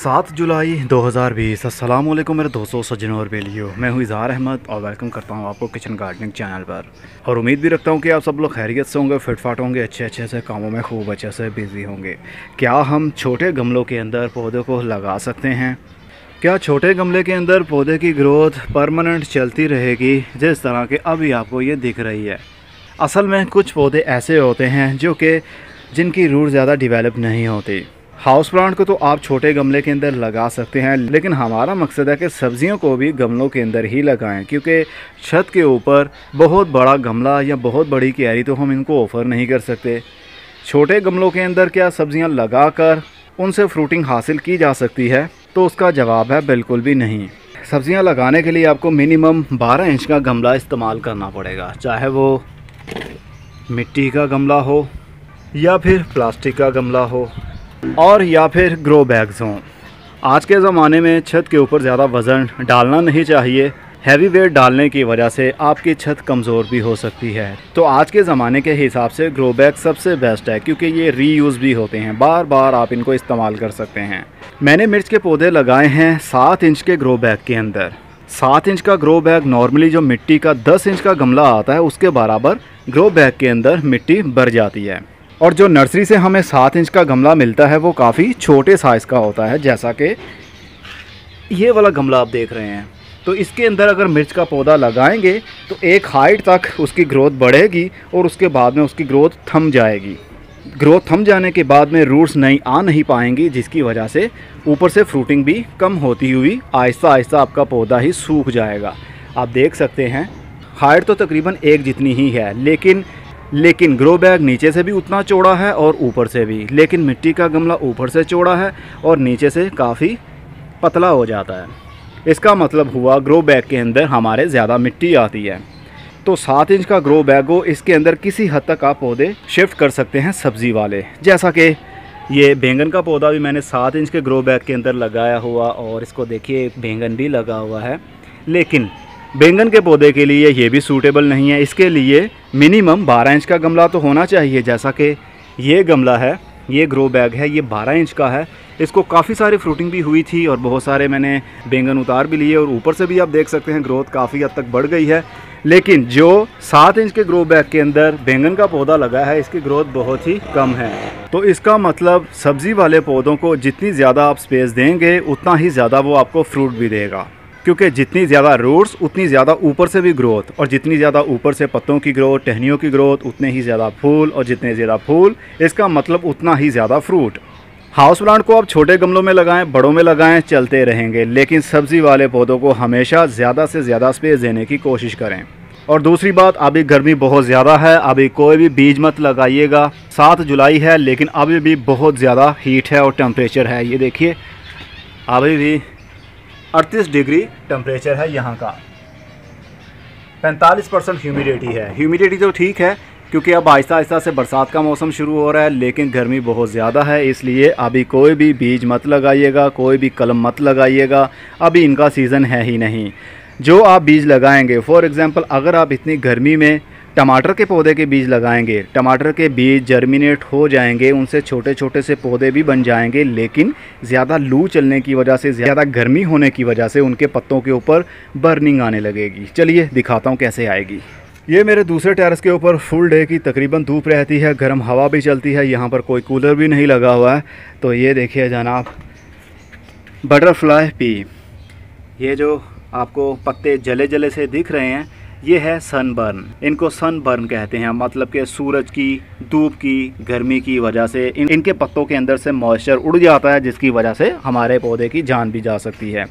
7 जुलाई 2020। अस्सलाम वालेकुम मेरे दोस्तों, सज्जनों और बेलियों। मैं हूँ इज़हार अहमद और वेलकम करता हूँ आपको किचन गार्डनिंग चैनल पर। और उम्मीद भी रखता हूँ कि आप सब लोग खैरियत से होंगे, फिटफाट होंगे, अच्छे से कामों में खूब अच्छे से बिज़ी होंगे। क्या हम छोटे गमलों के अंदर पौधों को लगा सकते हैं? क्या छोटे गमले के अंदर पौधे की ग्रोथ परमानेंट चलती रहेगी जिस तरह के अभी आपको ये दिख रही है? असल में कुछ पौधे ऐसे होते हैं जिनकी रूट ज़्यादा डेवलप नहीं होती। हाउस प्लांट को तो आप छोटे गमले के अंदर लगा सकते हैं, लेकिन हमारा मकसद है कि सब्जियों को भी गमलों के अंदर ही लगाएं, क्योंकि छत के ऊपर बहुत बड़ा गमला या बहुत बड़ी क्यारी तो हम इनको ऑफ़र नहीं कर सकते। छोटे गमलों के अंदर क्या सब्जियां लगाकर उनसे फ्रूटिंग हासिल की जा सकती है? तो उसका जवाब है बिल्कुल भी नहीं। सब्जियां लगाने के लिए आपको मिनिमम 12 इंच का गमला इस्तेमाल करना पड़ेगा, चाहे वो मिट्टी का गमला हो या फिर प्लास्टिक का गमला हो और या फिर ग्रो बैग्स हों। आज के ज़माने में छत के ऊपर ज़्यादा वज़न डालना नहीं चाहिए। हैवी वेट डालने की वजह से आपकी छत कमज़ोर भी हो सकती है। तो आज के ज़माने के हिसाब से ग्रो बैग सबसे बेस्ट है, क्योंकि ये रीयूज़ भी होते हैं, बार बार आप इनको इस्तेमाल कर सकते हैं। मैंने मिर्च के पौधे लगाए हैं 7 इंच के ग्रो बैग के अंदर। 7 इंच का ग्रो बैग नॉर्मली जो मिट्टी का 10 इंच का गमला आता है उसके बराबर ग्रो बैग के अंदर मिट्टी भर जाती है। और जो नर्सरी से हमें 7 इंच का गमला मिलता है वो काफ़ी छोटे साइज़ का होता है, जैसा कि ये वाला गमला आप देख रहे हैं। तो इसके अंदर अगर मिर्च का पौधा लगाएंगे तो एक हाइट तक उसकी ग्रोथ बढ़ेगी और उसके बाद में उसकी ग्रोथ थम जाएगी। ग्रोथ थम जाने के बाद में रूट्स नहीं पाएंगी, जिसकी वजह से ऊपर से फ्रूटिंग भी कम होती हुई आहिस्ता आहिस्ता आपका पौधा ही सूख जाएगा। आप देख सकते हैं हाइट तो तकरीबन एक जितनी ही है, लेकिन ग्रो बैग नीचे से भी उतना चौड़ा है और ऊपर से भी, लेकिन मिट्टी का गमला ऊपर से चौड़ा है और नीचे से काफ़ी पतला हो जाता है। इसका मतलब हुआ ग्रो बैग के अंदर हमारे ज़्यादा मिट्टी आती है। तो 7 इंच का ग्रो बैग हो, इसके अंदर किसी हद तक आप पौधे शिफ्ट कर सकते हैं सब्ज़ी वाले। जैसा कि ये बैंगन का पौधा भी मैंने 7 इंच के ग्रो बैग के अंदर लगाया हुआ, और इसको देखिए बैंगन भी लगा हुआ है। लेकिन बैंगन के पौधे के लिए ये भी सूटेबल नहीं है। इसके लिए मिनिमम 12 इंच का गमला तो होना चाहिए। जैसा कि ये गमला है, ये ग्रो बैग है, ये 12 इंच का है। इसको काफ़ी सारी फ्रूटिंग भी हुई थी और बहुत सारे मैंने बैंगन उतार भी लिए, और ऊपर से भी आप देख सकते हैं ग्रोथ काफ़ी हद तक बढ़ गई है। लेकिन जो 7 इंच के ग्रो बैग के अंदर बैंगन का पौधा लगा है, इसकी ग्रोथ बहुत ही कम है। तो इसका मतलब सब्ज़ी वाले पौधों को जितनी ज़्यादा आप स्पेस देंगे उतना ही ज़्यादा वो आपको फ्रूट भी देगा, क्योंकि जितनी ज़्यादा रूट्स उतनी ज़्यादा ऊपर से भी ग्रोथ, और जितनी ज़्यादा ऊपर से पत्तों की ग्रोथ, टहनियों की ग्रोथ, उतने ही ज़्यादा फूल, और जितने ज़्यादा फूल इसका मतलब उतना ही ज़्यादा फ्रूट। हाउस प्लांट को आप छोटे गमलों में लगाएं, बड़ों में लगाएं, चलते रहेंगे, लेकिन सब्ज़ी वाले पौधों को हमेशा ज़्यादा से ज़्यादा स्पेस देने की कोशिश करें। और दूसरी बात, अभी गर्मी बहुत ज़्यादा है, अभी कोई भी बीज मत लगाइएगा। 7 जुलाई है लेकिन अभी भी बहुत ज़्यादा हीट है और टेम्परेचर है। ये देखिए अभी भी 38 डिग्री टेम्परेचर है यहाँ का। 45% ह्यूमिडिटी है। ह्यूमिडिटी तो ठीक है क्योंकि अब आहिस्ता आहिस्ता से बरसात का मौसम शुरू हो रहा है, लेकिन गर्मी बहुत ज़्यादा है, इसलिए अभी कोई भी बीज मत लगाइएगा, कोई भी कलम मत लगाइएगा। अभी इनका सीज़न है ही नहीं। जो आप बीज लगाएंगे, फॉर एग्ज़ाम्पल अगर आप इतनी गर्मी में टमाटर के पौधे के बीज लगाएंगे, टमाटर के बीज जर्मिनेट हो जाएंगे, उनसे छोटे छोटे से पौधे भी बन जाएंगे, लेकिन ज़्यादा लू चलने की वजह से, ज़्यादा गर्मी होने की वजह से उनके पत्तों के ऊपर बर्निंग आने लगेगी। चलिए दिखाता हूँ कैसे आएगी। ये मेरे दूसरे टेरेस के ऊपर फुल डे की तकरीबन धूप रहती है, गर्म हवा भी चलती है, यहाँ पर कोई कूलर भी नहीं लगा हुआ है। तो ये देखिए जनाब, बटरफ्लाई पी, ये जो आपको पत्ते जले जले से दिख रहे हैं, ये है सनबर्न। इनको सनबर्न कहते हैं, मतलब कि सूरज की, धूप की, गर्मी की वजह से इनके पत्तों के अंदर से मॉइस्चर उड़ जाता है, जिसकी वजह से हमारे पौधे की जान भी जा सकती है।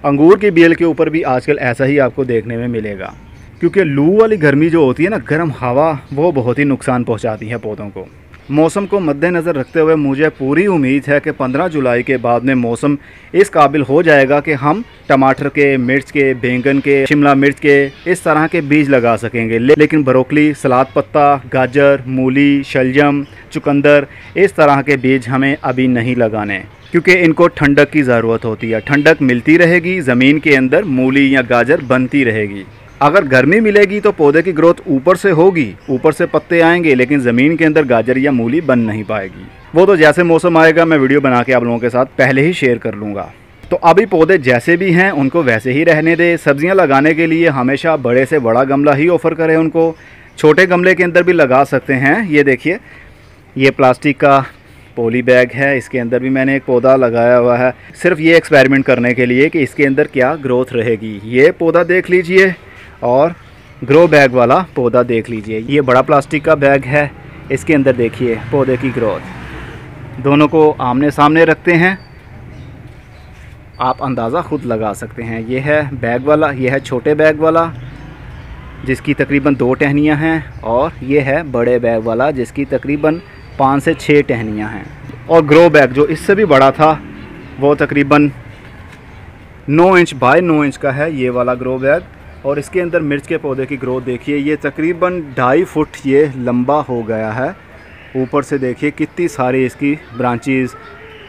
अंगूर की बेल के ऊपर भी आजकल ऐसा ही आपको देखने में मिलेगा, क्योंकि लू वाली गर्मी जो होती है ना, गर्म हवा, वो बहुत ही नुकसान पहुँचाती है पौधों को। मौसम को मद्देनज़र रखते हुए मुझे पूरी उम्मीद है कि 15 जुलाई के बाद में मौसम इस काबिल हो जाएगा कि हम टमाटर के, मिर्च के, बैंगन के, शिमला मिर्च के, इस तरह के बीज लगा सकेंगे। लेकिन ब्रोकली, सलाद पत्ता, गाजर, मूली, शलजम, चुकंदर, इस तरह के बीज हमें अभी नहीं लगाने, क्योंकि इनको ठंडक की ज़रूरत होती है। ठंडक मिलती रहेगी, ज़मीन के अंदर मूली या गाजर बनती रहेगी। अगर गर्मी मिलेगी तो पौधे की ग्रोथ ऊपर से होगी, ऊपर से पत्ते आएंगे, लेकिन ज़मीन के अंदर गाजर या मूली बन नहीं पाएगी। वो तो जैसे मौसम आएगा मैं वीडियो बना के आप लोगों के साथ पहले ही शेयर कर लूँगा। तो अभी पौधे जैसे भी हैं उनको वैसे ही रहने दें। सब्जियां लगाने के लिए हमेशा बड़े से बड़ा गमला ही ऑफ़र करें उनको। छोटे गमले के अंदर भी लगा सकते हैं। ये देखिए, ये प्लास्टिक का पॉली बैग है, इसके अंदर भी मैंने एक पौधा लगाया हुआ है, सिर्फ ये एक्सपेरिमेंट करने के लिए कि इसके अंदर क्या ग्रोथ रहेगी। ये पौधा देख लीजिए और ग्रो बैग वाला पौधा देख लीजिए। ये बड़ा प्लास्टिक का बैग है, इसके अंदर देखिए पौधे की ग्रोथ। दोनों को आमने सामने रखते हैं, आप अंदाज़ा खुद लगा सकते हैं। ये है बैग वाला, ये है छोटे बैग वाला जिसकी तकरीबन 2 टहनियाँ हैं, और ये है बड़े बैग वाला जिसकी तकरीबन 5 से 6 टहनियाँ हैं। और ग्रो बैग जो इससे भी बड़ा था वो तकरीबन 9 इंच बाय 9 इंच का है, ये वाला ग्रो बैग। और इसके अंदर मिर्च के पौधे की ग्रोथ देखिए, ये तकरीबन 2.5 फुट ये लंबा हो गया है। ऊपर से देखिए कितनी सारी इसकी ब्रांचेस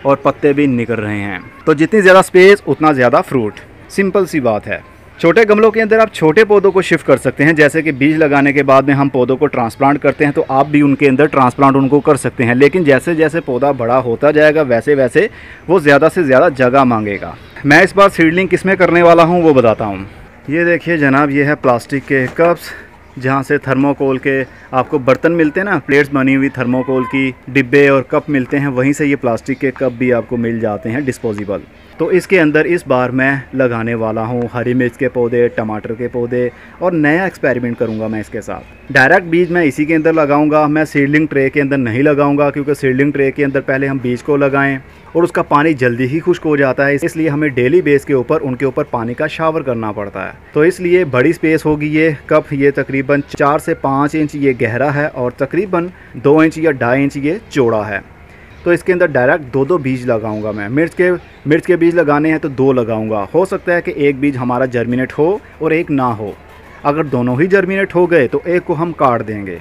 और पत्ते भी निकल रहे हैं। तो जितनी ज़्यादा स्पेस उतना ज़्यादा फ्रूट, सिंपल सी बात है। छोटे गमलों के अंदर आप छोटे पौधों को शिफ्ट कर सकते हैं। जैसे कि बीज लगाने के बाद में हम पौधों को ट्रांसप्लांट करते हैं, तो आप भी उनके अंदर ट्रांसप्लांट उनको कर सकते हैं। लेकिन जैसे जैसे पौधा बड़ा होता जाएगा वैसे वैसे वो ज़्यादा से ज़्यादा जगह मांगेगा। मैं इस बार सीडलिंग किस में करने वाला हूँ वो बताता हूँ। ये देखिए जनाब, ये है प्लास्टिक के कप्स जहाँ से थर्मोकोल के आपको बर्तन मिलते हैं ना, प्लेट्स बनी हुई थर्मोकोल की, डिब्बे और कप मिलते हैं, वहीं से ये प्लास्टिक के कप भी आपको मिल जाते हैं डिस्पोजेबल। तो इसके अंदर इस बार मैं लगाने वाला हूँ हरी मिर्च के पौधे, टमाटर के पौधे, और नया एक्सपेरिमेंट करूँगा मैं इसके साथ। डायरेक्ट बीज मैं इसी के अंदर लगाऊंगा, मैं सीडलिंग ट्रे के अंदर नहीं लगाऊंगा, क्योंकि सीडलिंग ट्रे के अंदर पहले हम बीज को लगाएं और उसका पानी जल्दी ही खुश्क हो जाता है, इसलिए हमें डेली बेस के ऊपर उनके ऊपर पानी का शावर करना पड़ता है। तो इसलिए बड़ी स्पेस होगी ये कप, ये तकरीबन 4 से 5 इंच ये गहरा है और तकरीबन 2 इंच या 2.5 इंच ये चौड़ा है। तो इसके अंदर डायरेक्ट 2 बीज लगाऊंगा मैं। मिर्च के बीज लगाने हैं तो 2 लगाऊंगा। हो सकता है कि एक बीज हमारा जर्मिनेट हो और एक ना हो। अगर दोनों ही जर्मिनेट हो गए तो एक को हम काट देंगे।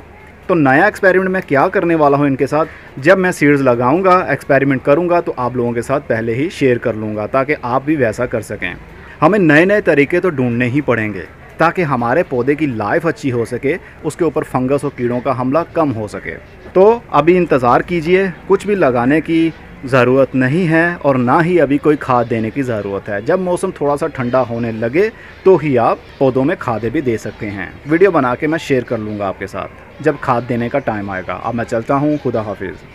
तो नया एक्सपेरिमेंट मैं क्या करने वाला हूँ इनके साथ, जब मैं सीड्स लगाऊंगा, एक्सपेरिमेंट करूँगा, तो आप लोगों के साथ पहले ही शेयर कर लूँगा ताकि आप भी वैसा कर सकें। हमें नए नए तरीके तो ढूंढने ही पड़ेंगे ताकि हमारे पौधे की लाइफ अच्छी हो सके, उसके ऊपर फंगस और कीड़ों का हमला कम हो सके। तो अभी इंतज़ार कीजिए, कुछ भी लगाने की ज़रूरत नहीं है और ना ही अभी कोई खाद देने की ज़रूरत है। जब मौसम थोड़ा सा ठंडा होने लगे तो ही आप पौधों में खादें भी दे सकते हैं। वीडियो बना के मैं शेयर कर लूँगा आपके साथ जब खाद देने का टाइम आएगा। अब मैं चलता हूँ, खुदा हाफिज़।